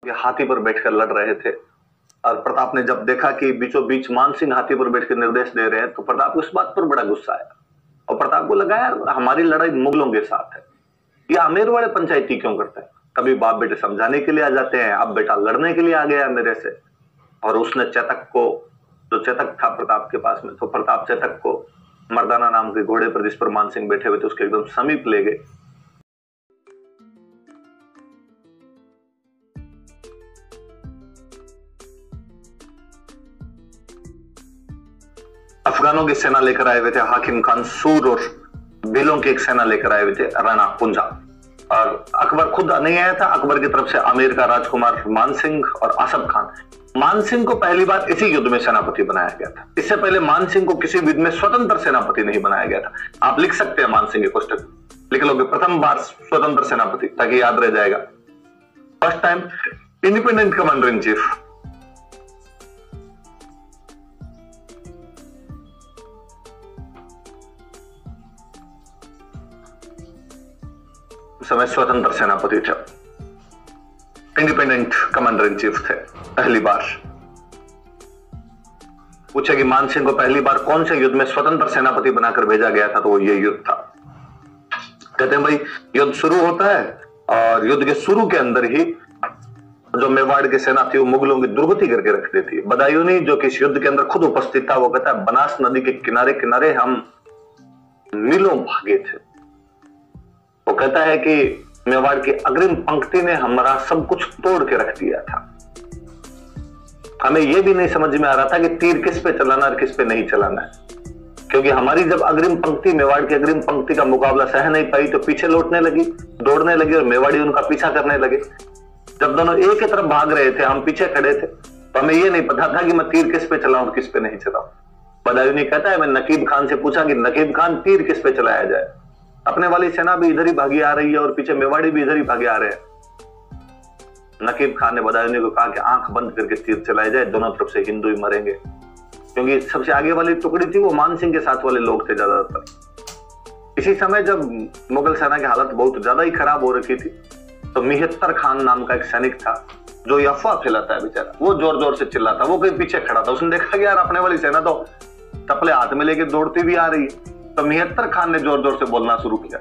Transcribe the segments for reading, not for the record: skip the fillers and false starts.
ये हाथी पर बैठकर लड़ रहे थे और प्रताप ने जब देखा कि बीचों बीच मानसिंह हाथी पर बैठकर निर्देश दे रहे हैं तो प्रताप को इस बात पर बड़ा गुस्सा आया और प्रताप को लगा यार हमारी लड़ाई मुगलों के साथ है, ये आमेर वाले पंचायती क्यों करते हैं। कभी बाप बेटे समझाने के लिए आ जाते हैं, अब बेटा लड़ने के लिए आ गया मेरे से। और उसने चेतक को, जो चेतक था प्रताप के पास में, तो प्रताप चेतक को मर्दाना नाम के घोड़े पर जिस पर मानसिंह बैठे हुए थे उसके एकदम समीप ले गए। अफगानों की सेना लेकर आए हुए थे हाकिम खान सूर और भीलों की एक सेना लेकर आए हुए थे राणा पुंजा। और अकबर खुद नहीं आया था, अकबर की तरफ से आमेर का राजकुमार मानसिंह और आसफ खान। मानसिंह को पहली बार इसी युद्ध में सेनापति बनाया गया था। इससे पहले मानसिंह को किसी युद्ध में स्वतंत्र सेनापति नहीं बनाया गया था। आप लिख सकते हैं मानसिंह के पुस्तक, लिख लोगे प्रथम बार स्वतंत्र सेनापति, ताकि याद रह जाएगा। First time independent commander in chief. समय स्वतंत्र सेनापति थे, इंडिपेंडेंट कमांडर इन चीफ थे पहली बार। पूछे कि मानसिंह को पहली बार कौन से युद्ध में स्वतंत्र सेनापति बनाकर भेजा गया था, तो वो ये युद्ध था। कहते हैं भाई युद्ध शुरू होता है और युद्ध के शुरू के अंदर ही जो मेवाड़ की सेना थी वो मुगलों की दुर्गति करके रख देती है। बदायूनी जो कि इस युद्ध के अंदर खुद उपस्थित था, वो कहता है बनास नदी के किनारे किनारे हम मीलों भागे थे। वो कहता है कि मेवाड़ की अग्रिम पंक्ति ने हमारा सब कुछ तोड़ के रख दिया था। हमें यह भी नहीं समझ में आ रहा था कि तीर किस पे चलाना और किस पे नहीं चलाना है, क्योंकि हमारी जब अग्रिम पंक्ति मेवाड़ की अग्रिम पंक्ति का मुकाबला सह नहीं पाई तो पीछे लौटने लगी, दौड़ने लगी और मेवाड़ी उनका पीछा करने लगे। जब दोनों एक ही तरफ भाग रहे थे, हम पीछे खड़े थे, तो हमें यह नहीं पता था कि मैं तीर किस पे चलाऊं और किस पे नहीं चलाऊं। बदायूनी कहता है मैं नकीब खान से पूछा कि नकीब खान तीर किस पे चलाया जाए। अपने वाली सेना भी इधर ही भागी आ रही है और पीछे मेवाड़ी भी इधर ही भागे आ रहे हैं। नकीब खान ने बदायूनी को कहा कि आंख बंद करके तीर चलाए जाए, दोनों तरफ से हिंदू ही मरेंगे, क्योंकि सबसे आगे वाली टुकड़ी थी वो मानसिंह के साथ वाले लोग थे ज्यादातर। इसी समय जब मुगल सेना की हालत बहुत ज्यादा ही खराब हो रखी थी, तो मिहत्तर खान नाम का एक सैनिक था जो ये अफवाह फैलाता है बेचारा, वो जोर जोर से चिल्लाता, वो कहीं पीछे खड़ा था। उसने देखा कि यार अपने वाली सेना तो चप्पलें हाथ में लेके दौड़ती भी आ रही है, तो मिहत्तर खान ने जोर जोर से बोलना शुरू किया,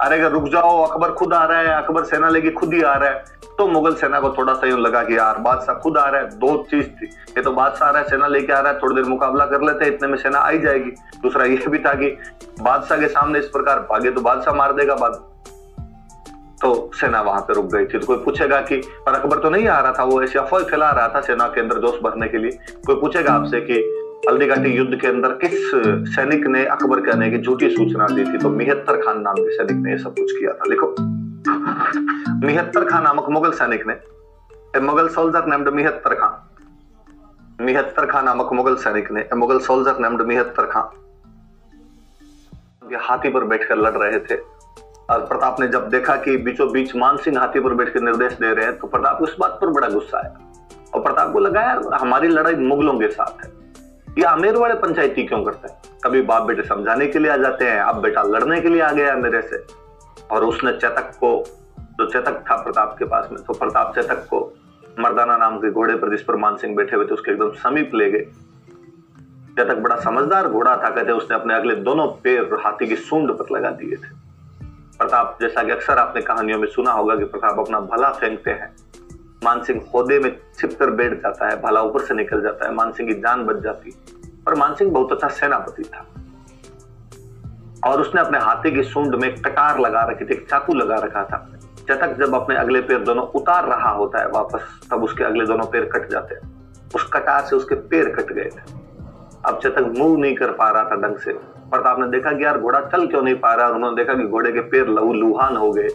अरे अगर रुक जाओ, अकबर खुद आ रहा है, अकबर सेना लेके खुद ही आ रहा है। तो मुगल सेना को थोड़ा सा यूं लगा कि यार बादशाह खुद आ रहा है। दो चीज थी, ये तो बादशाह आ रहा है, सेना लेके आ रहा है, थोड़ी देर मुकाबला कर लेते हैं, इतने में सेना आई जाएगी। दूसरा ये भी था कि बादशाह के सामने इस प्रकार भागे तो बादशाह मार देगा बाद। तो सेना वहां पे रुक गई थी। तो कोई पूछेगा कि पर अकबर तो नहीं आ रहा था, वो ऐसी अफवाह फैला रहा था सेना के अंदर जोश भरने के लिए। कोई पूछेगा आपसे कि हल्दीघाटी युद्ध के अंदर किस सैनिक ने अकबर के आने की झूठी सूचना दी थी, तो मिहत्तर खान नाम के सैनिक ने यह सब कुछ किया था। लिखो, मिहत्तर खान नामक मुगल सैनिक ने, ए मुगल सोल्जर नेम्ड मिहत्तर खान, मिहत्तर खान नामक मुगल सैनिक ने, ए मुगल सोल्जर नेम्ड मिहत्तर खान हाथी पर बैठकर लड़ रहे थे। और प्रताप ने जब देखा कि बीचों बीच मानसिंह हाथी पर बैठकर निर्देश दे रहे हैं, तो प्रताप को इस बात पर बड़ा गुस्सा आया और प्रताप को लगा यार हमारी लड़ाई मुगलों के साथ है, ये आमेर वाले पंचायती क्यों करते हैं। कभी बाप बेटे समझाने के लिए आ जाते हैं, अब बेटा लड़ने के लिए आ गया मेरे से। और उसने चेतक को, जो चेतक था प्रताप के पास में, तो प्रताप चेतक को मर्दाना नाम के घोड़े पर जिस पर मानसिंह बैठे हुए थे उसके एकदम समीप ले गए। चेतक बड़ा समझदार घोड़ा था, कहते उसने अपने अगले दोनों पैर हाथी की सूंड पर लगा दिए थे। प्रताप, जैसा कि अक्सर आपने कहानियों में सुना होगा कि प्रताप अपना भला फेंकते हैं, मानसिंह होदे में छिपकर बैठ जाता है, भला ऊपर से निकल जाता है, मानसिंह की जान बच जाती है। और मानसिंह बहुत अच्छा सेनापति था और उसने अपने हाथी की सूंड में कटार लगा रखी थी, एक चाकू लगा रखा था। चेतक जब अपने अगले पैर दोनों उतार रहा होता है वापस, तब उसके अगले दोनों पैर कट जाते हैं। उस कटार से उसके पैर कट गए थे। अब चेतक मूव नहीं कर पा रहा था ढंग से। प्रताप ने देखा कि यार घोड़ा चल क्यों नहीं पा रहा, और उन्होंने देखा कि घोड़े के पैर लहूलुहान हो गए।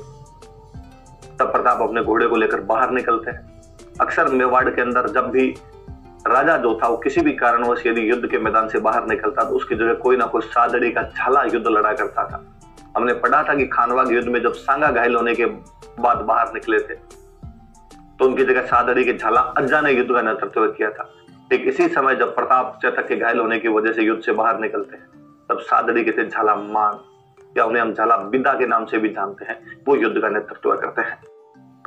तब प्रताप अपने घोड़े को लेकर बाहर निकलते हैं। अक्सर मेवाड़ के अंदर जब भी राजा जो था वो किसी भी कारणवश यदि युद्ध के मैदान से बाहर निकलता तो उसकी जगह कोई ना कोई सादड़ी का झाला युद्ध लड़ा करता था। हमने पढ़ा था कि खानवा युद्ध में जब सांगा घायल होने के बाद बाहर निकले थे तो उनकी जगह सादड़ी के झाला अज्जा ने युद्ध का नेतृत्व किया था। ठीक इसी समय जब प्रताप चेतक के घायल होने की वजह से युद्ध से बाहर निकलते हैं, तब सादड़ी के थे झाला मान, या उन्हें हम झाला बिदा के नाम से भी जानते हैं, वो युद्ध का नेतृत्व करते हैं।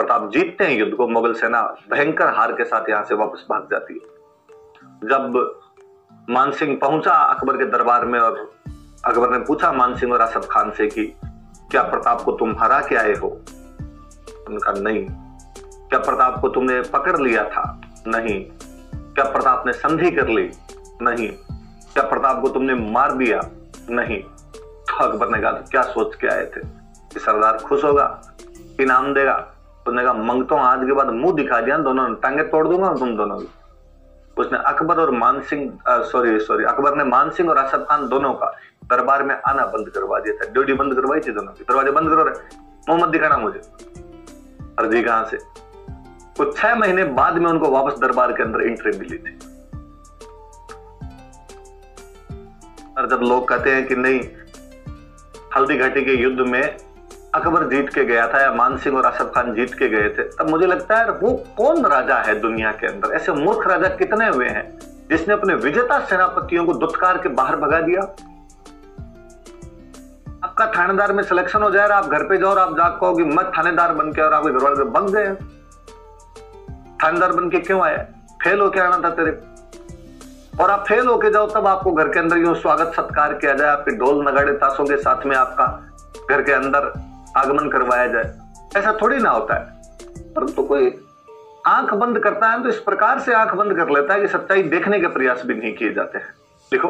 प्रताप जीतते हैं युद्ध को, मुगल सेना भयंकर हार के साथ यहां से वापस भाग जाती है। जब मानसिंह पहुंचा अकबर के दरबार में और अकबर ने पूछा मानसिंह और असफ खान से कि क्या प्रताप को तुम हरा के आए हो? उनका नहीं। क्या प्रताप को तुमने पकड़ लिया था? नहीं। क्या प्रताप ने संधि कर ली? नहीं। क्या प्रताप को तुमने मार दिया? नहीं। तो अकबर ने कहा क्या सोच के आए थे कि सरदार खुश होगा, इनाम देगा? उसने कहा मंगता हूं, आज के बाद मुंह दिखा दिया दोनों टांगे तोड़ दूंगा तुम दोनों की। उसने अकबर और अकबर ने मानसिंह और असफ खान दोनों का दरबार में आना बंद करवा दिया था, ड्यूटी बंद करवाई थी दोनों की। दरवाजे बंद करो रे, मुंह मत दिखाना मुझे। अर्जी कहां से? कुछ 6 महीने बाद में उनको वापस दरबार के अंदर एंट्री मिली थी। और जब लोग कहते हैं कि नहीं हल्दी घाटी के युद्ध में अकबर जीत के गया था या मानसिंह और असफ खान जीत के गए थे, तब मुझे लगता है वो कौन राजा है दुनिया के अंदर? ऐसे मूर्ख राजा कितने हुए हैं जिसने अपने विजेता सेनापतियों को दुत्कार के बाहर भगा दिया? आपका थानेदार में सिलेक्शन हो जाए और आप घर पे जाओ और आप जाग कहो कि मैं थानेदार बन के, और आपके घर वाले बन गए। थानेदार बन के क्यों आया? फेल होके आना था तेरे, और आप फेल होके जाओ तब आपको घर के अंदर यूं स्वागत सत्कार किया जाए, आपके ढोल नगाड़े ताशों के साथ में आपका घर के अंदर आगमन करवाया जाए। ऐसा थोड़ी ना होता है। परंतु तो कोई आंख बंद करता है तो इस प्रकार से आंख बंद कर लेता है कि सच्चाई देखने के प्रयास भी नहीं किए जाते हैं। देखो